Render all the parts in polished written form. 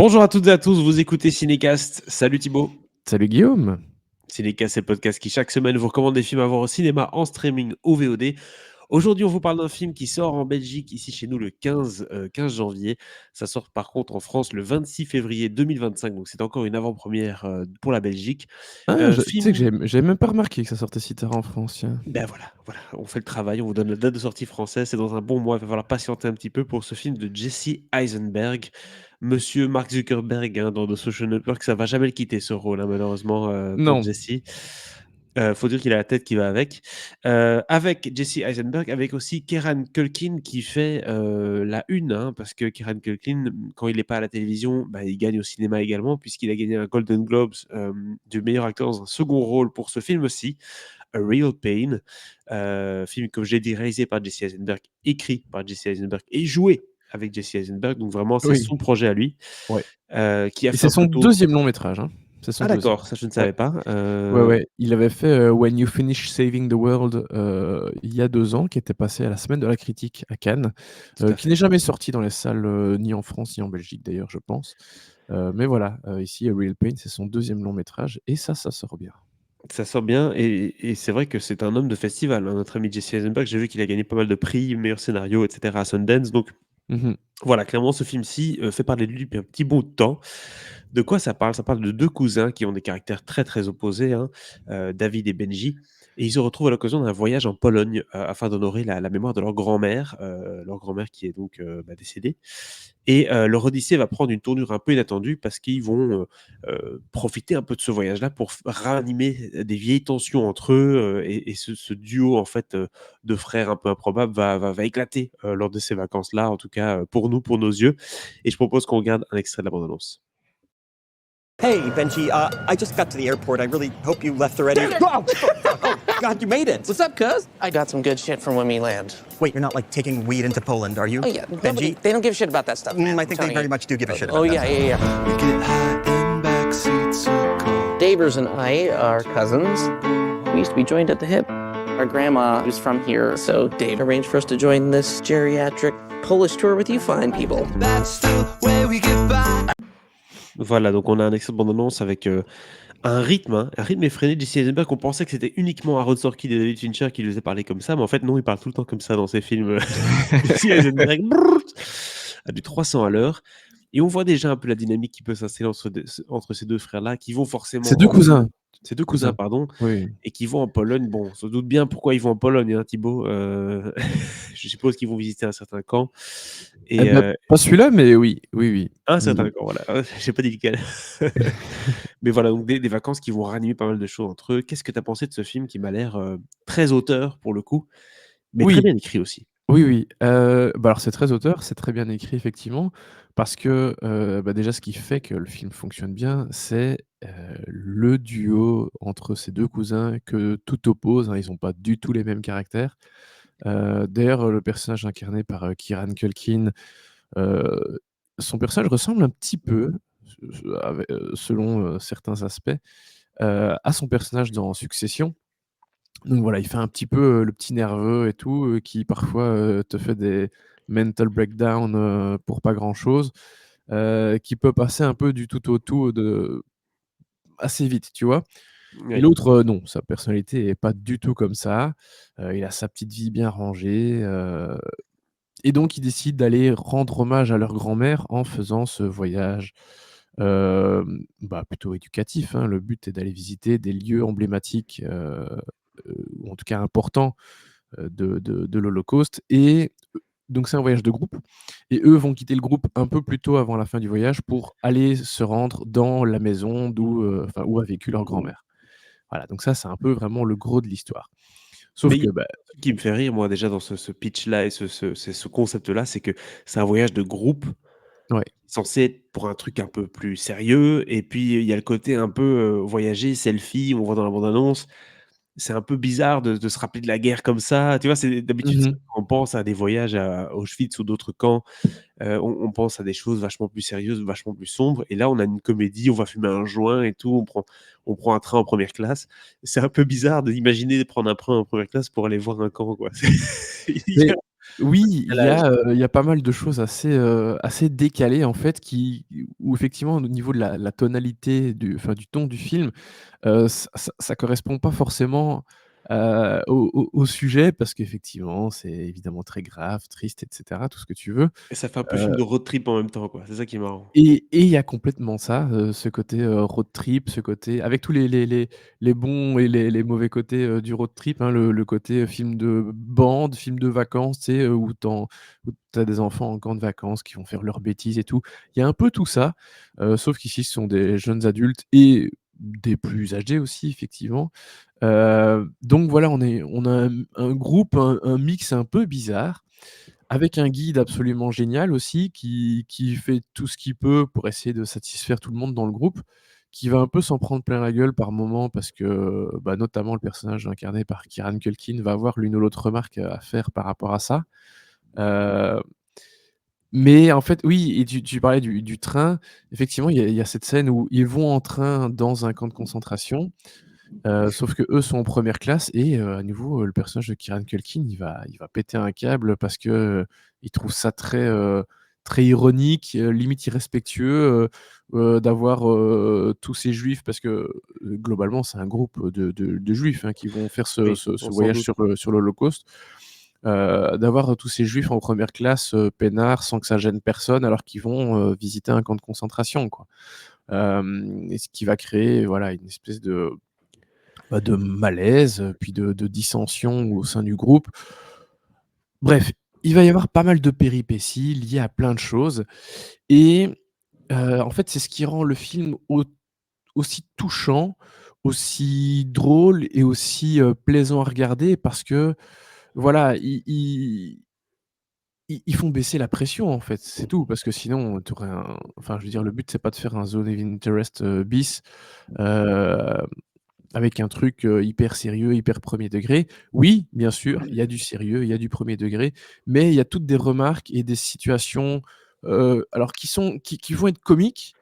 Bonjour à toutes et à tous, vous écoutez Cinécast. Salut Thibaut. Salut Guillaume. Cinécast, c'est le podcast qui chaque semaine vous recommande des films à voir au cinéma, en streaming ou VOD. Aujourd'hui, on vous parle d'un film qui sort en Belgique, ici chez nous, le 15 janvier. Ça sort par contre en France le 26 février 2025, donc c'est encore une avant-première pour la Belgique. Tu sais que Film... j'avais même pas remarqué que ça sortait si tard en France, tiens. Ben voilà, on fait le travail, on vous donne la date de sortie française, c'est dans un bon mois, il va falloir patienter un petit peu pour ce film de Jesse Eisenberg. Monsieur Mark Zuckerberg, dans The Social Network, ça va jamais le quitter ce rôle, malheureusement, pour Non. Jesse. Faut dire qu'il a la tête qui va avec. Avec Jesse Eisenberg, avec aussi Kieran Culkin qui fait la une, parce que Kieran Culkin, quand il n'est pas à la télévision, il gagne au cinéma également, puisqu'il a gagné un Golden Globes du meilleur acteur dans un second rôle pour ce film aussi, A Real Pain, film, comme j'ai dit, réalisé par Jesse Eisenberg, écrit par Jesse Eisenberg et joué avec Jesse Eisenberg, donc vraiment c'est Oui. son projet à lui, Ouais. qui a Et fait c'est un son peu tour. deuxième long métrage, hein. C'est son Ah deuxième. d'accord, ça je ne Ouais. savais pas. Ouais. Il avait fait When You Finish Saving the World il y a 2 ans, qui était passé à la semaine de la critique à Cannes, Tout à qui fait. n'est jamais sorti dans les salles, ni en France ni en Belgique d'ailleurs, je pense. Mais voilà, ici, A Real Pain, c'est son deuxième long métrage et ça sort bien. Ça sort bien et c'est vrai que c'est un homme de festival, notre ami Jesse Eisenberg. J'ai vu qu'il a gagné pas mal de prix, meilleur scénario, et cetera à Sundance, donc Mmh. voilà, clairement ce film-ci, fait parler de lui depuis un petit bout de temps. De quoi ça parle? Ça parle de 2 cousins qui ont des caractères très, très opposés, David et Benji, et ils se retrouvent à l'occasion d'un voyage en Pologne, afin d'honorer la mémoire de leur grand-mère qui est donc, décédée, et leur odyssée va prendre une tournure un peu inattendue parce qu'ils vont, profiter un peu de ce voyage-là pour f ranimer des vieilles tensions entre eux, et ce duo en fait, de frères un peu improbable va éclater, lors de ces vacances-là, en tout cas, pour nous, pour nos yeux, et je propose qu'on regarde un extrait de la bande annonce. Hey, Benji, I just got to the airport. I really hope you left already. Oh, God, you made it. What's up, cuz? I got some good shit from when we land. Wait, you're not like taking weed into Poland, are you? Oh, yeah. Benji? They don't give a shit about that stuff. Man. I think they very much do give a shit about Oh, that. yeah. We get high in backseats of cars. Davers and I are cousins. We used to be joined at the hip. Our grandma was from here, so Dave arranged for us to join this geriatric Polish tour with you fine people. That's the way we get by. Voilà, donc on a un extrait de bande-annonce avec un rythme effréné de Jesse Eisenberg. On pensait que c'était uniquement Aaron Sorkin et David Fincher qui lui faisaient parler comme ça, mais en fait non, il parle tout le temps comme ça dans ses films. Jesse Eisenberg à du 300 à l'heure, et on voit déjà un peu la dynamique qui peut s'installer entre ces deux frères-là, qui vont forcément... C'est 2 cousins. Ces deux cousins, pardon, Oui. et qui vont en Pologne. Bon, on se doute bien pourquoi ils vont en Pologne, Thibaut. Je suppose qu'ils vont visiter un certain camp. Et Pas celui-là, mais oui. un certain camp, voilà. J'ai pas dit lequel. Mais voilà, donc des vacances qui vont ranimer pas mal de choses entre eux. Qu'est-ce que tu as pensé de ce film qui m'a l'air très auteur pour le coup, mais très Oui. bien écrit aussi? Oui. Alors c'est très auteur, c'est très bien écrit effectivement, parce que, déjà ce qui fait que le film fonctionne bien, c'est, le duo entre ces 2 cousins que tout oppose, ils ont pas du tout les mêmes caractères. D'ailleurs, le personnage incarné par, Kieran Culkin, son personnage ressemble un petit peu, selon, certains aspects, à son personnage dans Succession. Donc voilà, il fait un petit peu, le petit nerveux et tout, qui parfois, te fait des mental breakdown, pour pas grand chose, qui peut passer un peu du tout au tout de assez vite, tu vois? Et Oui. l'autre, non, sa personnalité est pas du tout comme ça. Il a sa petite vie bien rangée, et donc ils décident d'aller rendre hommage à leur grand-mère en faisant ce voyage, plutôt éducatif, hein. Le but est d'aller visiter des lieux emblématiques, ou en tout cas importants, de l'Holocauste, et donc c'est un voyage de groupe, et eux vont quitter le groupe un peu plus tôt avant la fin du voyage pour aller se rendre dans la maison où a vécu leur grand-mère. Voilà, donc ça, c'est un peu vraiment le gros de l'histoire. Sauf Mais il y que, a un truc qui me fait rire, moi, déjà, dans ce pitch-là et ce concept-là, c'est que c'est un voyage de groupe ouais. censé être pour un truc un peu plus sérieux, et puis il y a le côté un peu voyager, selfie, on voit dans la bande-annonce. C'est un peu bizarre de se rappeler de la guerre comme ça. Tu vois, c'est d'habitude, Mmh. quand on pense à des voyages à Auschwitz ou d'autres camps, on pense à des choses vachement plus sérieuses, vachement plus sombres, et là, on a une comédie, on va fumer un joint et tout, on prend un train en première classe. C'est un peu bizarre d'imaginer prendre un train en première classe pour aller voir un camp, quoi. Il y Mais a Oui, Décalage. il y a pas mal de choses assez décalées en fait où effectivement au niveau de la tonalité du ton du film, ça correspond pas forcément, au sujet parce qu'effectivement c'est évidemment très grave, triste et cetera, tout ce que tu veux. Et ça fait un peu Heu film de road trip en même temps, quoi. C'est ça qui est marrant. et il y a complètement ça, ce côté, road trip, ce côté avec tous les bons et les mauvais côtés, du road trip, hein, le côté film de bande, film de vacances, tu sais, où tu as des enfants en camp de vacances qui vont faire leurs bêtises et tout. Il y a un peu tout ça, sauf qu'ici ce sont des jeunes adultes et des plus âgés aussi effectivement. Donc voilà, on a un groupe, un mix un peu bizarre avec un guide absolument génial aussi qui fait tout ce qu'il peut pour essayer de satisfaire tout le monde dans le groupe, qui va un peu s'en prendre plein la gueule par moments parce que, bah, notamment le personnage incarné par Kieran Culkin va avoir l'une ou l'autre remarque, à faire par rapport à ça. Heu, mais en fait oui et tu parlais du train. Effectivement, il y a cette scène où ils vont en train dans un camp de concentration. Sauf qu'eux sont en première classe et à nouveau, le personnage de Kieran Culkin, il va péter un câble parce que, il trouve ça très ironique, limite irrespectueux, d'avoir, tous ces juifs parce que, globalement, c'est un groupe de juifs, hein, qui vont faire ce Oui, ce on ce s'en voyage doute. sur l'Holocauste. D'avoir, tous ces juifs en première classe, peinards, sans que ça gêne personne, alors qu'ils vont, visiter un camp de concentration, quoi. Et ce qui va créer, voilà, une espèce de malaise, puis de dissension au sein du groupe. Bref, il va y avoir pas mal de péripéties liées à plein de choses et en fait, c'est ce qui rend le film aussi touchant, aussi drôle et aussi, plaisant à regarder parce que, voilà, ils font baisser la pression, en fait, c'est tout. Parce que sinon, tu aurais un enfin, je veux dire, le but, c'est pas de faire un Zone of Interest, bis, heu avec un truc, hyper sérieux, hyper premier degré. Oui, bien sûr, il y a du sérieux, il y a du premier degré, mais il y a toutes des remarques et des situations, alors qui vont être comiques,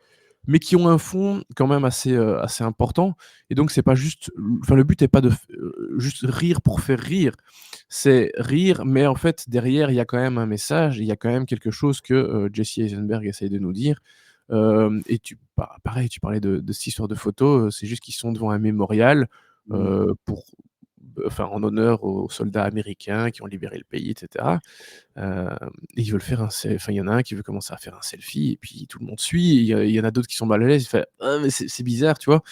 mais qui ont un fond quand même assez important et donc c'est pas juste enfin le but est pas de juste rire pour faire rire. C'est rire, mais en fait derrière il y a quand même un message, il y a quand même quelque chose que, Jesse Eisenberg essaye de nous dire. Et pareil, tu parlais de cette histoire de photo, c'est juste qu'ils sont devant un mémorial, Mmh. pour enfin en honneur aux soldats américains qui ont libéré le pays et cetera. Hem, et ils veulent faire enfin il y en a un qui veut commencer à faire un selfie et puis tout le monde suit. Il y en a d'autres qui sont mal à l'aise, il fait: «Ah mais c'est bizarre», tu vois?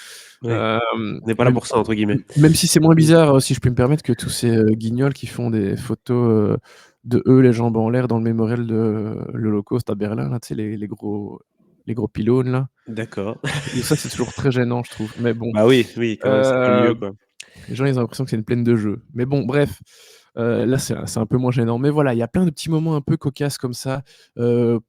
Ouais, Hem, on n'est pas là même pour ça, entre guillemets. même si c'est moins Mmh. bizarre, si je puis me permettre, que tous ces, guignols qui font des photos, de eux les jambes en l'air dans le mémorial de l'Holocauste à Berlin là, tu sais les gros pylônes là. D'accord. Et ça, c'est toujours très gênant, je trouve. Mais bon, Bah oui, oui, quand même, c'est pas le heu, mieux, quoi. les gens, ils ont l'impression que c'est une plaine de jeu. Mais bon, bref, là, c'est un peu moins gênant. Mais voilà, il y a plein de petits moments un peu cocasses comme ça,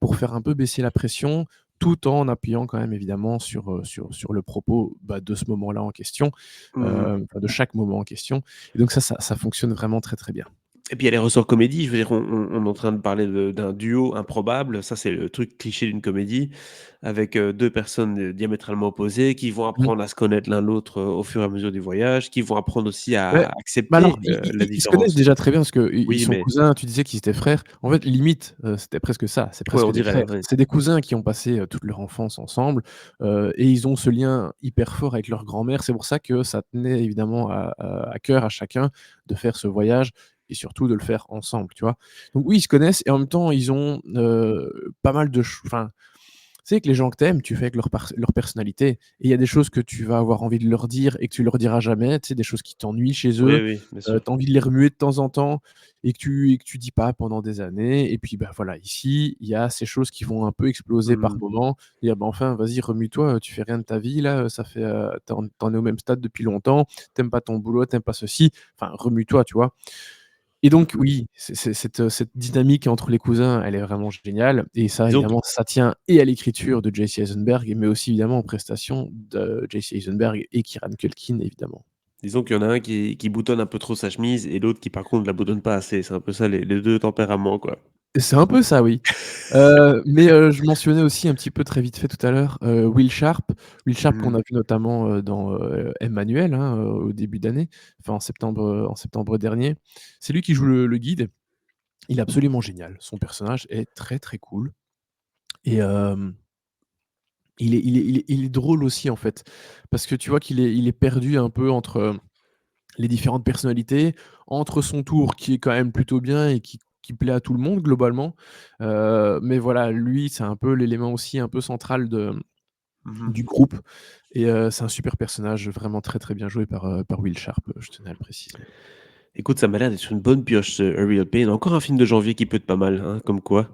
pour faire un peu baisser la pression, tout en appuyant quand même évidemment sur le propos, bah, de ce moment-là en question, Mmh. enfin de chaque moment en question. Et donc ça fonctionne vraiment très, très bien. Et puis il y a les ressorts comédie, je veux dire, on est en train de parler d'un duo improbable, ça c'est le truc cliché d'une comédie, avec, 2 personnes, diamétralement opposées qui vont Mmh. apprendre à se connaître l'un l'autre, au fur et à mesure du voyage, qui vont apprendre aussi à Ouais, bah, accepter, alors, i i la i ils se connaissent différence. déjà très bien parce qu'ils Oui, sont mais cousins, tu disais qu'ils étaient frères. En fait, limite, c'était presque ça, c'est ouais, presque on des dirait, frères. ouais. C'est des cousins qui ont passé, toute leur enfance ensemble, et ils ont ce lien hyper fort avec leur grand-mère. C'est pour ça que ça tenait évidemment à cœur à chacun de faire ce voyage et surtout de le faire ensemble, tu vois? Donc oui, ils se connaissent et en même temps, ils ont, pas mal de enfin tu sais que les gens que tu aimes, tu fais avec leur personnalité et il y a des choses que tu vas avoir envie de leur dire et que tu leur diras jamais, tu sais, des choses qui t'ennuient chez Oui, eux, oui, bien tu sûr. as envie de les remuer de temps en temps et que tu dis pas pendant des années et puis, bah, voilà, ici, il y a ces choses qui vont un peu exploser par Mmh. moment, dire: «Bah, enfin, vas-y, remue-toi, tu fais rien de ta vie là, ça fait, tu en es au même stade depuis longtemps, tu pas ton boulot, tu pas ceci, enfin, remue-toi», tu vois? Et donc oui, c'est cette dynamique entre les cousins, elle est vraiment géniale et ça Disons évidemment, ça tient et à l'écriture de Jesse Eisenberg, mais aussi évidemment aux prestations de Jesse Eisenberg et Kieran Culkin évidemment. Disons qu'il y en a un qui boutonne un peu trop sa chemise et l'autre qui par contre la boutonne pas assez. C'est un peu ça les 2 tempéraments, quoi. C'est un peu ça, oui. Mais je mentionnais aussi un petit peu très vite fait tout à l'heure, Will Sharp. Will Sharp qu'on Mmh. a vu notamment, dans, Emmanuel, hein, au début d'année, enfin en septembre dernier. C'est lui qui joue le guide. Il est absolument génial. Son personnage est très, très cool et il est drôle aussi, en fait, parce que tu vois qu'il est perdu un peu entre les différentes personnalités, entre son tour qui est quand même plutôt bien et qui plaît à tout le monde globalement. Mais voilà, lui, c'est un peu l'élément aussi un peu central du groupe et c'est un super personnage, vraiment très, très bien joué par Will Sharp, je tenais à le préciser. Écoute, ça m'a l'air d'être une bonne pioche, ce A Real Pain. Encore un film de janvier qui peut être pas mal, hein, comme quoi.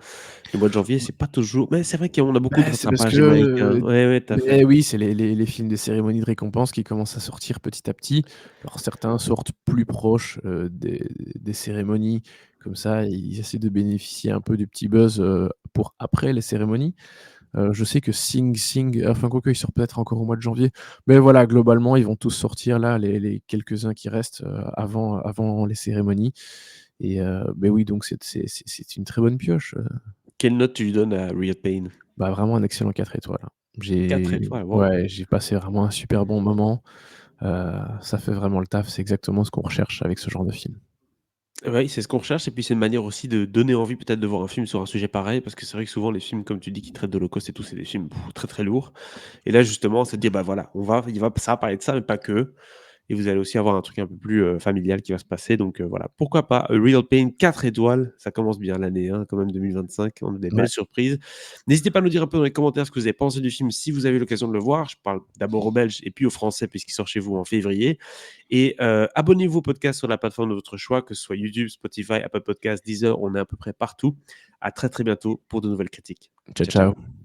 Le mois de janvier, c'est pas toujours mais c'est vrai qu'on a beaucoup de Bah, c'est parce rattrapage que, américain. Ouais, ouais, tout à fait. beh, oui, c'est les films des cérémonies de récompense qui commencent à sortir petit à petit. Alors certains sortent plus proches, des cérémonies, comme ça ils essaient de bénéficier un peu du petit buzz, pour après les cérémonies. Je sais que Sing Sing, enfin quoique il sort peut-être encore au mois de janvier, mais voilà, globalement, ils vont tous sortir là, les quelques-uns qui restent, avant les cérémonies et beh, oui, donc c'est une très bonne pioche, Quelle note tu lui donnes à Real Pain? bah, vraiment un excellent 4 étoiles, hein. 4 J'ai étoiles, waouh! Ouais, j'ai passé vraiment un super bon moment, ça fait vraiment le taf, c'est exactement ce qu'on recherche avec ce genre de film. Oui, c'est ce qu'on recherche et puis c'est une manière aussi de donner envie peut-être de voir un film sur un sujet pareil parce que c'est vrai que souvent les films, comme tu dis, qui traitent de l'Holocauste et tout, c'est des films très, très lourds et là justement, c'est de dire: «Bah, voilà, ça va parler de ça mais pas que». Et vous allez aussi avoir un truc un peu plus, familial qui va se passer donc voilà, pourquoi pas? A Real Pain, 4 étoiles, ça commence bien l'année, hein, quand même 2025, on a des belles Ouais. surprises. N'hésitez pas à nous dire un peu dans les commentaires ce que vous avez pensé du film si vous avez eu l'occasion de le voir. Je parle d'abord aux Belges et puis aux Français puisqu'il sort chez vous en février et abonnez-vous au podcast sur la plateforme de votre choix, que ce soit YouTube, Spotify, Apple Podcasts, Deezer, on est à peu près partout. À très, très bientôt pour de nouvelles critiques. Ciao, Ciao, ciao. ciao.